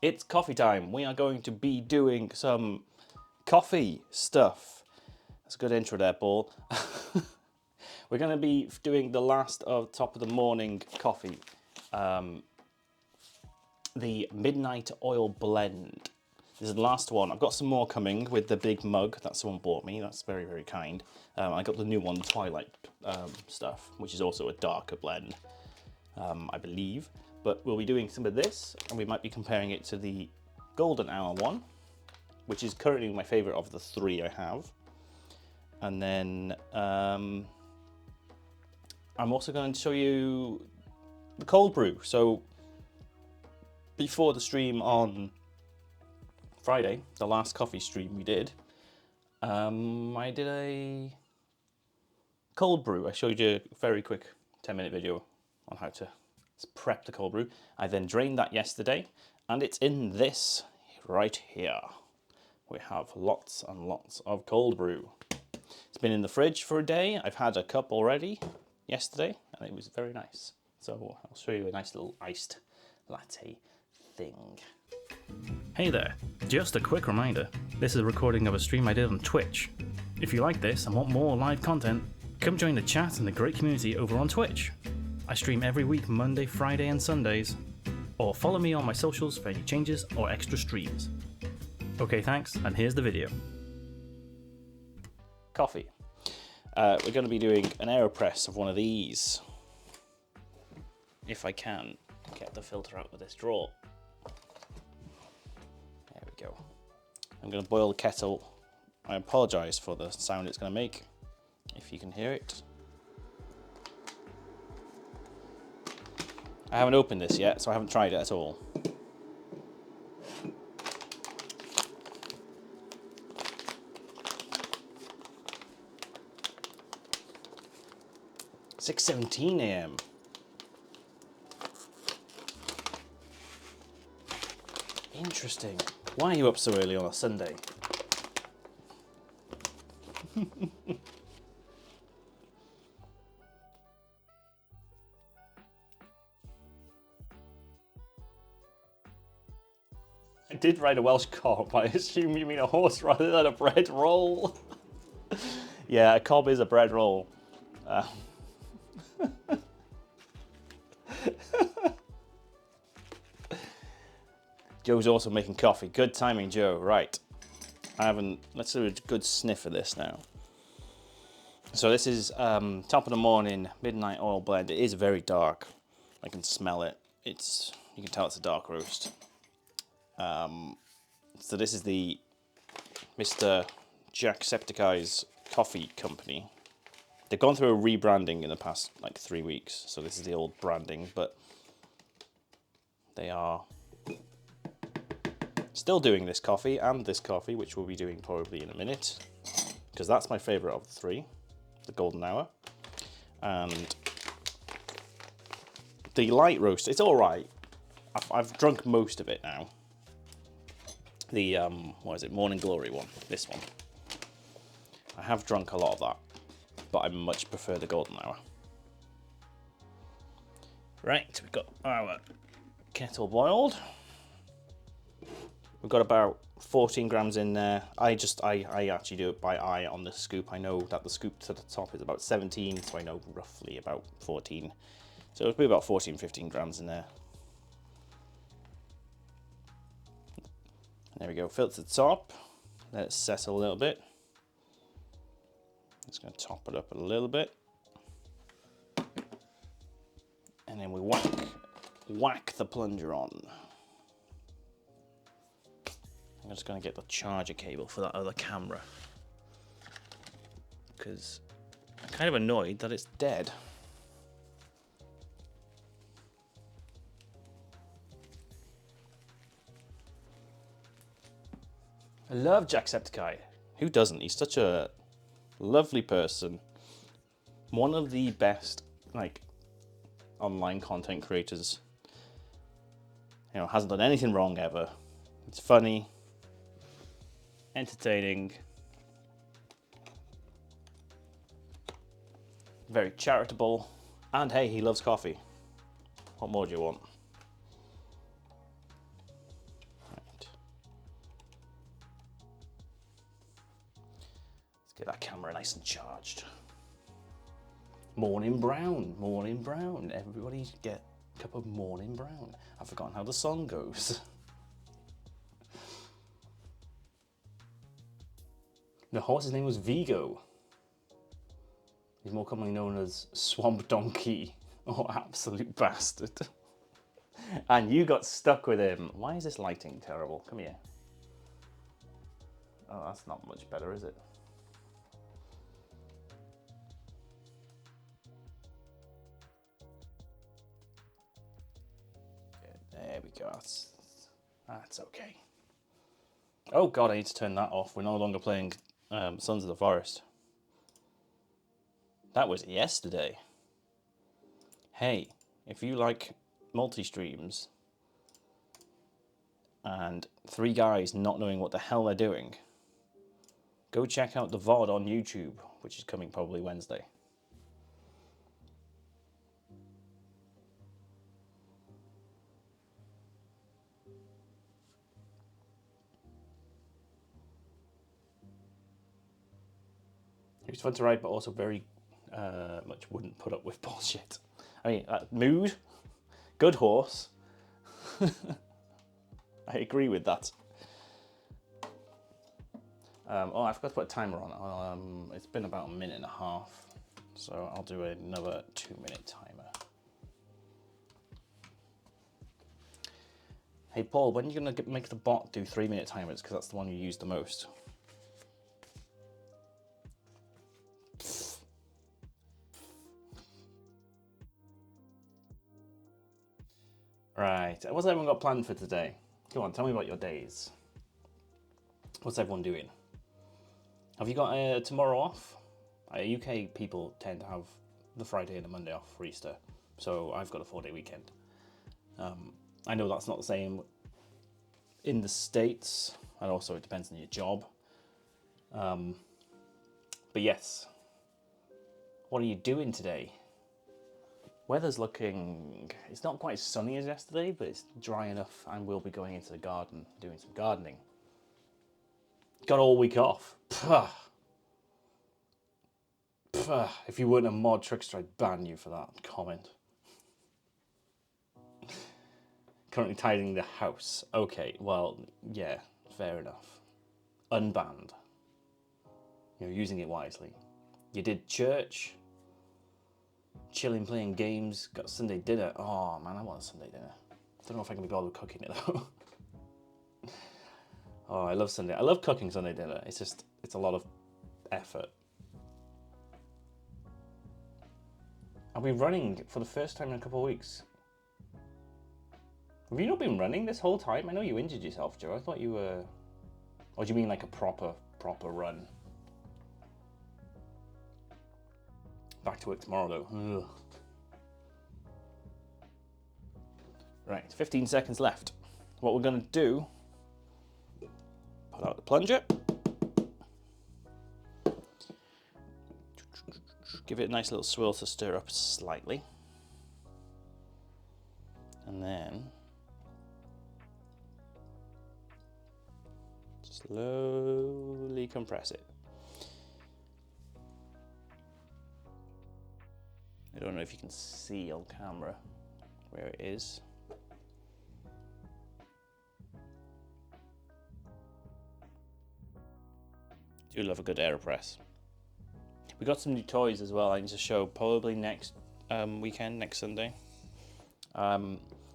It's coffee time. We are going to be doing some coffee stuff. That's a good intro there, Paul. We're going to be doing the last of top of the morning coffee. The Midnight Oil Blend. This is the last one. I've got some more coming with the big mug that someone bought me. That's very, very kind. I got the new one, Twilight stuff, which is also a darker blend, I believe. But we'll be doing some of this, and we might be comparing it to the Golden Hour one, which is currently my favourite of the three I have. And then I'm also going to show you the cold brew. So before the stream on Friday, the last coffee stream we did, I did a cold brew. I showed you a very quick 10-minute video on how to prep the cold brew. I then drained that yesterday, and it's in this right here. We have lots and lots of cold brew. It's been in the fridge for a day. I've had a cup already yesterday, and it was very nice. So I'll show you a nice little iced latte thing. Hey there, just a quick reminder. This is a recording of a stream I did on Twitch. If you like this and want more live content, come join the chat and the great community over on Twitch. I stream every week, Monday, Friday and Sundays. Or follow me on my socials for any changes or extra streams. Okay, thanks, and here's the video. Coffee. We're going to be doing an AeroPress of one of these. If I can get the filter out of this drawer. There we go. I'm going to boil the kettle. I apologise for the sound it's going to make, if you can hear it. I haven't opened this yet, so I haven't tried it at all. (6:17 a.m) Interesting. Why are you up so early on a Sunday? I did write a Welsh cob. I assume you mean a horse rather than a bread roll. Yeah, a cob is a bread roll. Joe's also making coffee. Good timing, Joe. Right. Let's do a good sniff of this now. So this is top of the morning Midnight Oil Blend. It is very dark. I can smell it. You can tell it's a dark roast. So this is the Mr. Jacksepticeye's coffee company. They've gone through a rebranding in the past 3 weeks. So this is the old branding, but they are still doing this coffee and this coffee, which we'll be doing probably in a minute, because that's my favorite of the three, the Golden Hour. And the light roast, it's all right. I've drunk most of it now. The what is it, Morning Glory one, this one. I have drunk a lot of that, but I much prefer the Golden Hour. Right, we've got our kettle boiled. We've got about 14 grams in there. I actually do it by eye on the scoop. I know that the scoop to the top is about 17, so I know roughly about 14. So it'll be about 14, 15 grams in there. There we go, filter the top. Let it settle a little bit. Just going to top it up a little bit. And then we whack the plunger on. I'm just going to get the charger cable for that other camera, because I'm kind of annoyed that it's dead. I love Jacksepticeye. Who doesn't? He's such a lovely person. One of the best online content creators. You know, hasn't done anything wrong ever. It's funny, entertaining, very charitable, and hey, he loves coffee. What more do you want? Get that camera nice and charged. Morning brown, morning brown. Everybody get a cup of morning brown. I've forgotten how the song goes. The horse's name was Vigo. He's more commonly known as Swamp Donkey. Oh, absolute bastard. And you got stuck with him. Why is this lighting terrible? Come here. Oh, that's not much better, is it? There we go. That's okay. Oh god, I need to turn that off. We're no longer playing Sons of the Forest. That was yesterday. Hey, if you like multi-streams and 3 guys not knowing what the hell they're doing, go check out the VOD on YouTube, which is coming probably Wednesday. It was fun to ride, but also very much wouldn't put up with bullshit. I mean, mood, good horse. I agree with that. Oh, I forgot to put a timer on. It's been about 1.5 minutes, so I'll do another 2-minute timer. Hey Paul, when are you gonna make the bot do 3-minute timers? Because that's the one you use the most. Right, what's everyone got planned for today? Come on, tell me about your days. What's everyone doing? Have you got tomorrow off? UK people tend to have the Friday and the Monday off for Easter, so I've got a 4-day weekend. I know that's not the same in the States, and also it depends on your job. But yes, what are you doing today? Weather's looking, it's not quite as sunny as yesterday, but it's dry enough, and we'll be going into the garden, doing some gardening. Got all week off. Puh. Puh. If you weren't a mod trickster, I'd ban you for that comment. Currently tidying the house. Okay, well, yeah, fair enough. Unbanned. You're using it wisely. You did church. Chilling, playing games. Got Sunday dinner. Oh man, I want a Sunday dinner. Don't know if I can be bothered with cooking it though. Oh, I love Sunday. I love cooking Sunday dinner. It's just, it's a lot of effort. I'll be running for the first time in a couple of weeks. Have you not been running this whole time? I know you injured yourself, Joe. I thought you were... Or do you mean like a proper run? Back to work tomorrow though. Ugh. Right, 15 seconds left. What we're gonna do, put out the plunger. Give it a nice little swirl to stir up slightly. And then slowly compress it. I don't know if you can see on camera where it is. Do love a good AeroPress. We got some new toys as well. I need to show probably next weekend, next Sunday.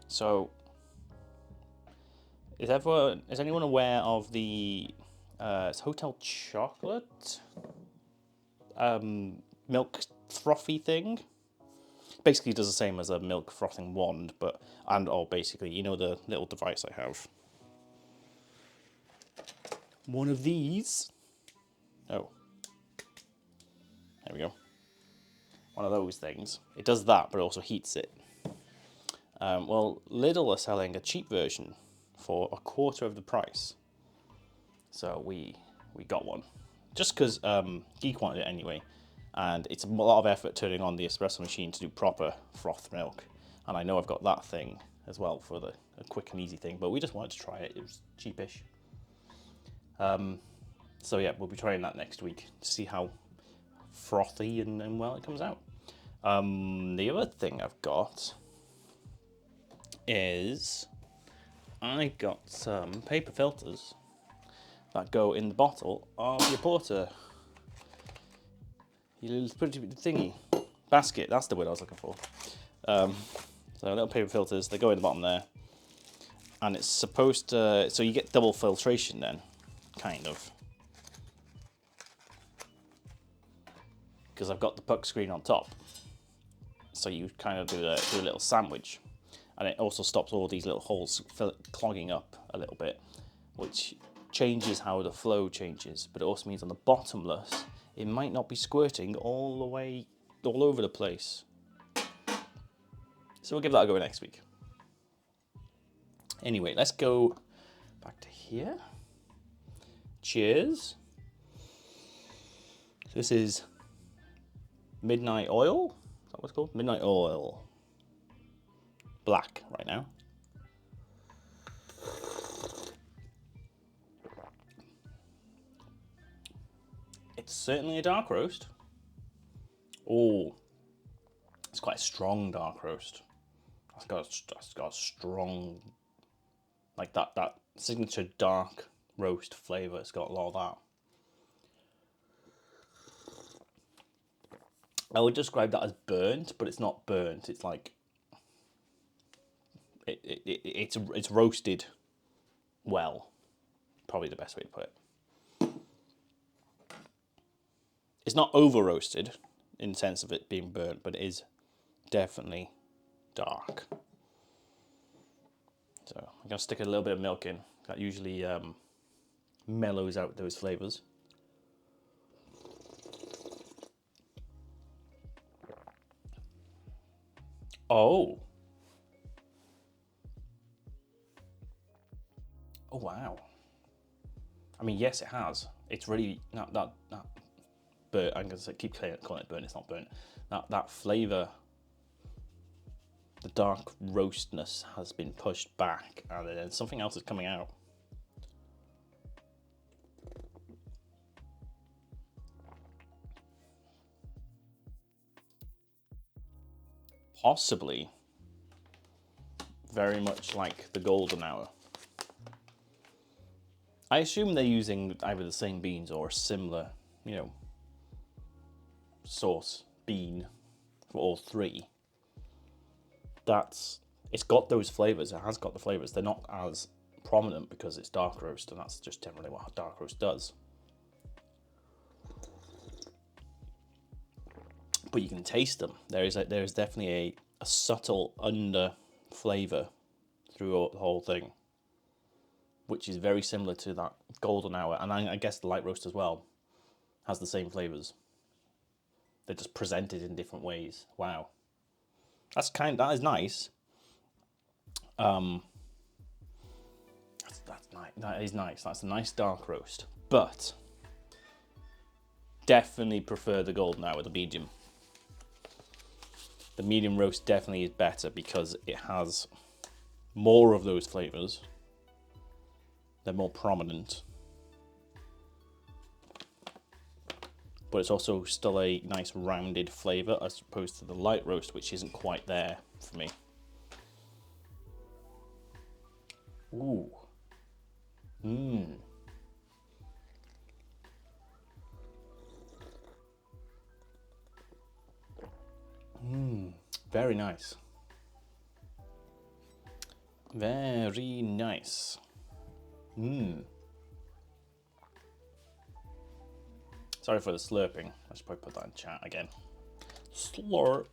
So, is anyone aware of the Hotel Chocolate milk frothy thing? Basically, it does the same as a milk frothing wand, or basically, you know, the little device I have. One of these. Oh. There we go. One of those things. It does that, but it also heats it. Well, Lidl are selling a cheap version for 1/4 of the price. So we got one. Just because Geek wanted it anyway. And it's a lot of effort turning on the espresso machine to do proper froth milk. And I know I've got that thing as well for a quick and easy thing. But we just wanted to try it. It was cheapish. So yeah, we'll be trying that next week to see how frothy and well it comes out. The other thing I've got is I got some paper filters that go in the bottle of your porter. Your little pretty thingy. Basket, that's the word I was looking for. So little paper filters, they go in the bottom there. And it's supposed to, so you get double filtration then, kind of. Because I've got the puck screen on top. So you kind of do a little sandwich. And it also stops all these little holes clogging up a little bit, which changes how the flow changes. But it also means on the bottomless, it might not be squirting all the way, all over the place. So we'll give that a go next week. Anyway, let's go back to here. Cheers. So this is Midnight Oil. Is that what it's called? Midnight Oil. Black right now. It's certainly a dark roast. Oh, it's quite a strong dark roast. It's got a strong, like that signature dark roast flavour. It's got a lot of that. I would describe that as burnt, but it's not burnt. It's like it's roasted well. Probably the best way to put it. It's not over roasted in the sense of it being burnt, but it is definitely dark. So I'm gonna stick a little bit of milk in. That usually mellows out those flavors. Oh. Oh wow. I mean, yes, it has. It's really not burnt. I'm gonna keep calling it burnt. It's not burnt. That flavor, the dark roastness has been pushed back, and then something else is coming out. Possibly very much like the golden hour. I assume they're using either the same beans or a similar, source bean for all three. It's got those flavors. It has got the flavors. They're not as prominent because it's dark roast, and that's just generally what dark roast does. But you can taste them. There is definitely a subtle under flavor through the whole thing, which is very similar to that golden hour, and I guess the light roast as well has the same flavors. They're just presented in different ways. Wow, that is nice. That's nice. That is nice. That's a nice dark roast, but definitely prefer the golden hour, the medium. The medium roast definitely is better because it has more of those flavors. They're more prominent. But it's also still a nice rounded flavor as opposed to the light roast, which isn't quite there for me. Ooh. Mmm. Very nice. Very nice. Sorry for the slurping. I should probably put that in chat again. Slurp.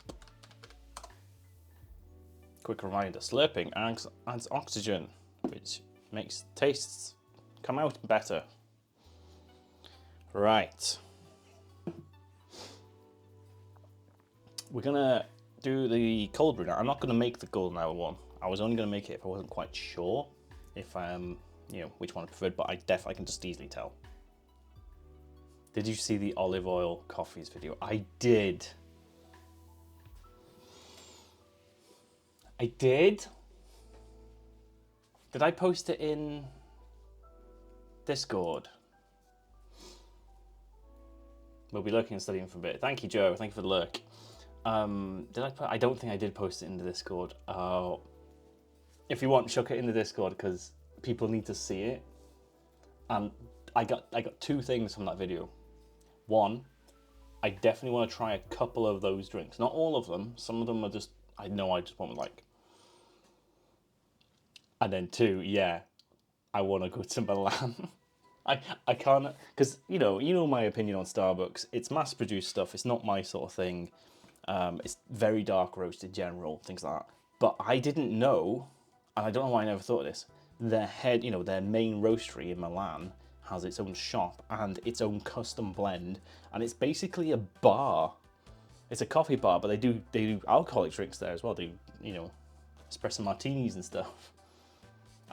Quick reminder, slurping adds oxygen, which makes tastes come out better. Right. We're gonna do the cold brew now. I'm not gonna make the golden hour one. I was only gonna make it if I wasn't quite sure if which one I preferred, but I can just easily tell. Did you see the olive oil coffees video? I did. I did? Did I post it in Discord? We'll be lurking and studying for a bit. Thank you, Joe. Thank you for the lurk. Did I put? I don't think I did post it in the Discord. If you want, chuck it in the Discord because people need to see it. And I got two things from that video. One, I definitely want to try a couple of those drinks. Not all of them. Some of them are just, I know I just won't like. And then two, yeah, I want to go to Milan. I can't, because, you know my opinion on Starbucks. It's mass-produced stuff. It's not my sort of thing. It's very dark roasted general, things like that. But I didn't know, and I don't know why I never thought of this, their main roastery in Milan has its own shop and its own custom blend, and it's basically a bar. It's a coffee bar, but they do alcoholic drinks there as well. They do, espresso martinis and stuff.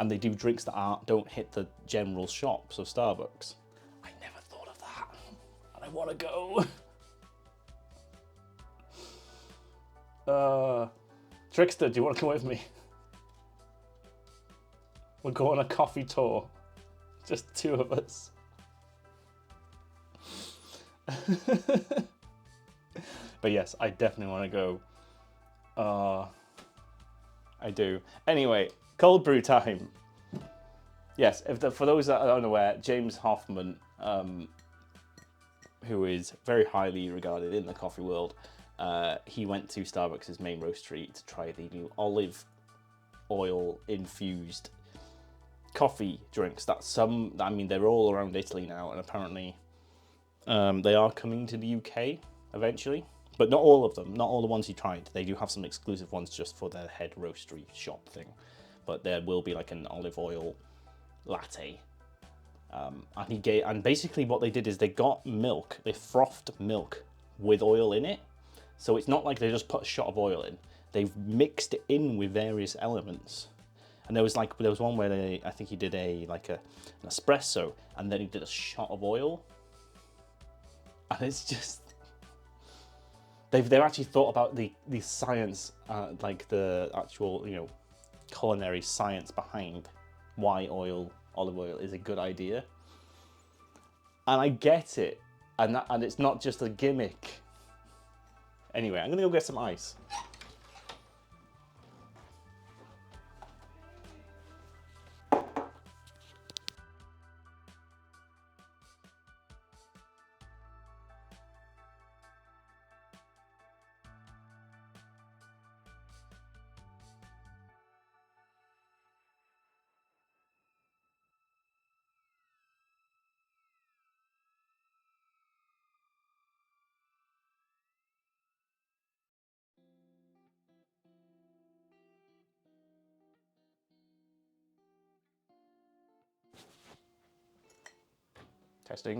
And they do drinks that don't hit the general shops of Starbucks. I never thought of that, and I want to go. Trickster, do you want to come with me? We'll go on a coffee tour. Just two of us. But yes, I definitely want to go. I do. Anyway, cold brew time. Yes, for those that are unaware, James Hoffman, who is very highly regarded in the coffee world, he went to Starbucks' main roastery to try the new olive oil infused coffee drinks. They're all around Italy now, and apparently they are coming to the UK eventually. But not all of them, not all the ones he tried. They do have some exclusive ones just for their head roastery shop thing. But there will be like an olive oil latte. And basically what they did is they got milk, they frothed milk with oil in it. So it's not like they just put a shot of oil in. They've mixed it in with various elements. And there was one where I think he did an espresso, and then he did a shot of oil. And it's just, they've actually thought about the science, like the actual culinary science behind why olive oil is a good idea. And I get it, and it's not just a gimmick. Anyway, I'm gonna go get some ice.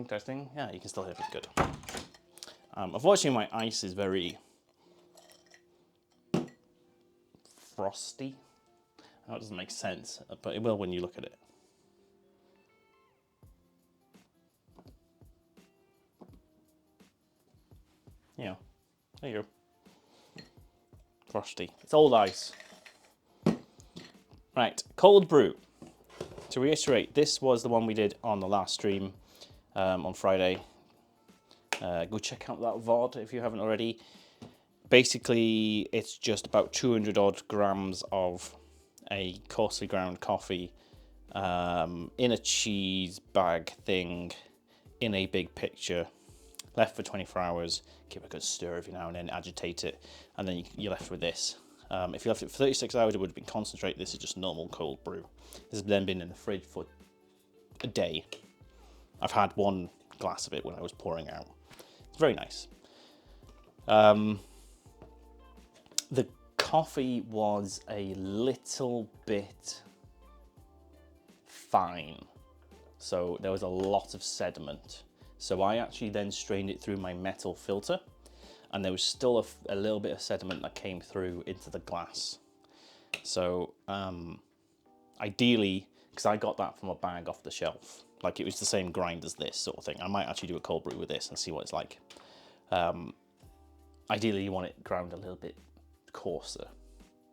Testing. Yeah, you can still hear me. Good. Unfortunately, my ice is very frosty. I know it doesn't make sense, but it will when you look at it. Yeah, there you go. Frosty. It's old ice. Right, cold brew. To reiterate, this was the one we did on the last stream on Friday. Go check out that VOD if you haven't already. Basically, it's just about 200 odd grams of a coarsely ground coffee in a cheese bag thing in a big pitcher. Left for 24 hours. Give it a good stir every now and then, agitate it, and then you're left with this. If you left it for 36 hours, it would have been concentrate. This is just normal cold brew. This has then been in the fridge for a day. I've had one glass of it when I was pouring out. It's very nice. The coffee was a little bit fine. So there was a lot of sediment. So I actually then strained it through my metal filter, and there was still a little bit of sediment that came through into the glass. So ideally, because I got that from a bag off the shelf, like it was the same grind as this sort of thing. I might actually do a cold brew with this and see what it's like. Ideally, you want it ground a little bit coarser,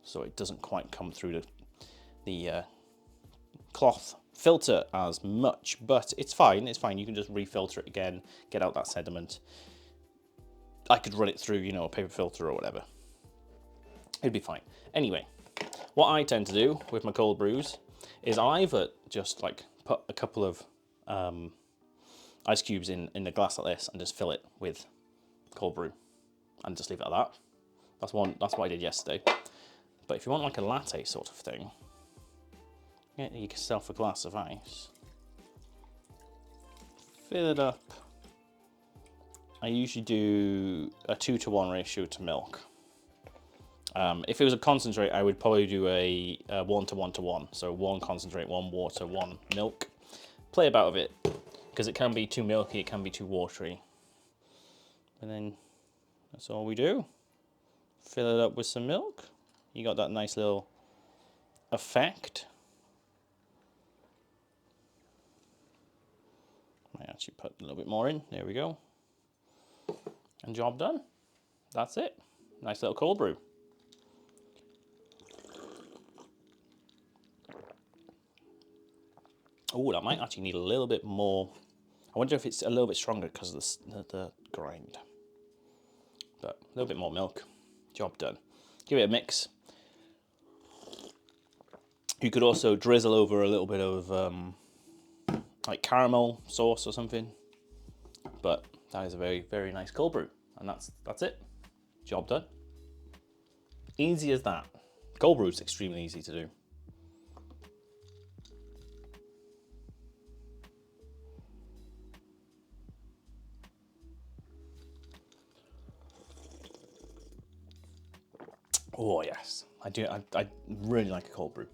so it doesn't quite come through the cloth filter as much, but it's fine. You can just refilter it again, get out that sediment. I could run it through, you know, a paper filter or whatever. It'd be fine. Anyway, what I tend to do with my cold brews is I either just like put a couple of ice cubes in a glass like this and just fill it with cold brew and just leave it at that. That's what I did yesterday. But if you want like a latte sort of thing, get yourself a glass of ice, fill it up. I usually do a 2-to-1 ratio to milk. If it was a concentrate, I would probably do a 1-to-1-to-1. So 1 concentrate, 1 water, 1 milk. Play about with it, because it can be too milky, it can be too watery. And then that's all we do. Fill it up with some milk. You got that nice little effect. Might actually put a little bit more in. There we go. And job done. That's it. Nice little cold brew. Oh, that might actually need a little bit more. I wonder if it's a little bit stronger because of the grind. But a little bit more milk. Job done. Give it a mix. You could also drizzle over a little bit of like caramel sauce or something. But that is a very, very nice cold brew. And that's it. Job done. Easy as that. Cold brew is extremely easy to do. Oh yes, I do. I really like a cold brew.